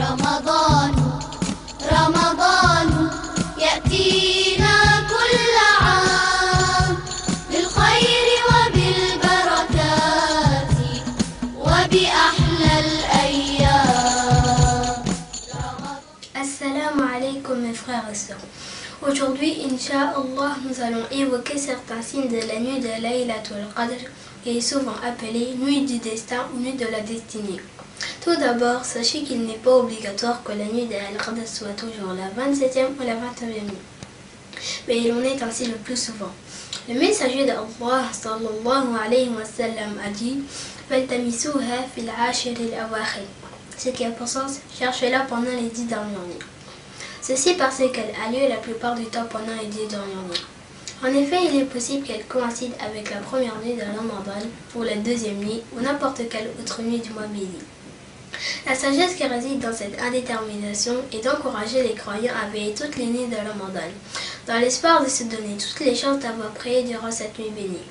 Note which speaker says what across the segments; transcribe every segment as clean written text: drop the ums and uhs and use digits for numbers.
Speaker 1: رمضان رمضان يأتينا كل عام بالخير وبالبركات وبأحلى الأيام.
Speaker 2: Assalamu alaikum mes frères et sœurs. Aujourd'hui, Inch'Allah, nous allons évoquer certains signes de la nuit de Laylatul Qadr, qui est souvent appelée nuit du destin ou nuit de la destinée. Tout d'abord, sachez qu'il n'est pas obligatoire que la nuit de Al-Qadr soit toujours la 27e ou la 29e nuit, mais il en est ainsi le plus souvent. Le messager d'Allah sallallahu alayhi wa sallam a dit فَالْتَمِسُوهَا فِي الْعَاشِرِ الْأَوَاخِرِ, ce qui a pour sens cherchez-la pendant les 10 dernières nuits. Ceci parce qu'elle a lieu la plupart du temps pendant les 10 dernières nuits. En effet, il est possible qu'elle coïncide avec la première nuit de Ramadan ou la deuxième nuit ou n'importe quelle autre nuit du mois béni. La sagesse qui réside dans cette indétermination est d'encourager les croyants à veiller toutes les nuits de Ramadan, dans l'espoir de se donner toutes les chances d'avoir prié durant cette nuit bénie.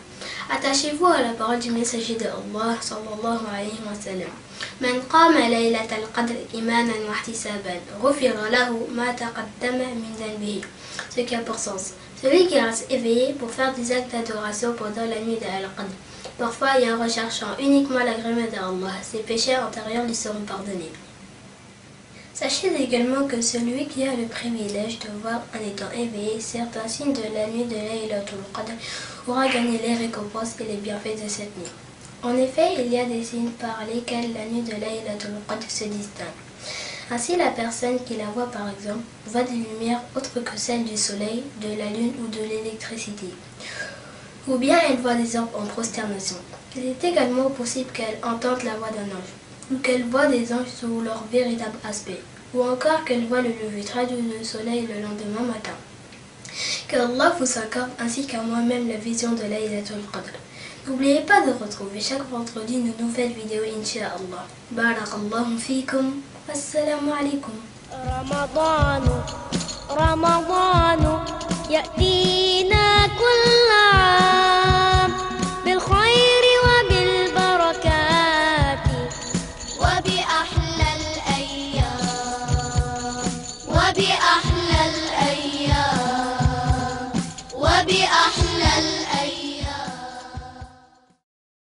Speaker 2: Attachez-vous à la parole du messager de Allah sallallahu alayhi wa sallam. Man qama laylatal qadr imanan wa ihtisaban, ghufira lahu ma taqaddama min dhanbihi. Ce qui a pour sens, celui qui reste éveillé pour faire des actes d'adoration pendant la nuit de Al-Qadr, parfois et en recherchant uniquement l'agrément d'Allah, ses péchés antérieurs lui seront pardonnés. Sachez également que celui qui a le privilège de voir en étant éveillé certains signes de la nuit de Laylatul Qadr aura gagné les récompenses et les bienfaits de cette nuit. En effet, il y a des signes par lesquels la nuit de Laylatul Qadr se distingue. Ainsi, la personne qui la voit par exemple voit des lumières autres que celles du soleil, de la lune ou de l'électricité. Ou bien elle voit des orbes en prosternation. Il est également possible qu'elle entende la voix d'un ange, ou qu'elle voit des anges sous leur véritable aspect, ou encore qu'elle voit le lever très doux du soleil le lendemain matin. Que Allah vous accorde ainsi qu'à moi-même la vision de Laylatul Qadr. N'oubliez pas de retrouver chaque vendredi une nouvelle vidéo Inch'Allah. Barakallahu fikum. Assalamu alaikum.
Speaker 1: رمضان يأتينا كل عام بالخير وبالبركات وبأحلى الأيام وبأحلى الأيام وبأحلى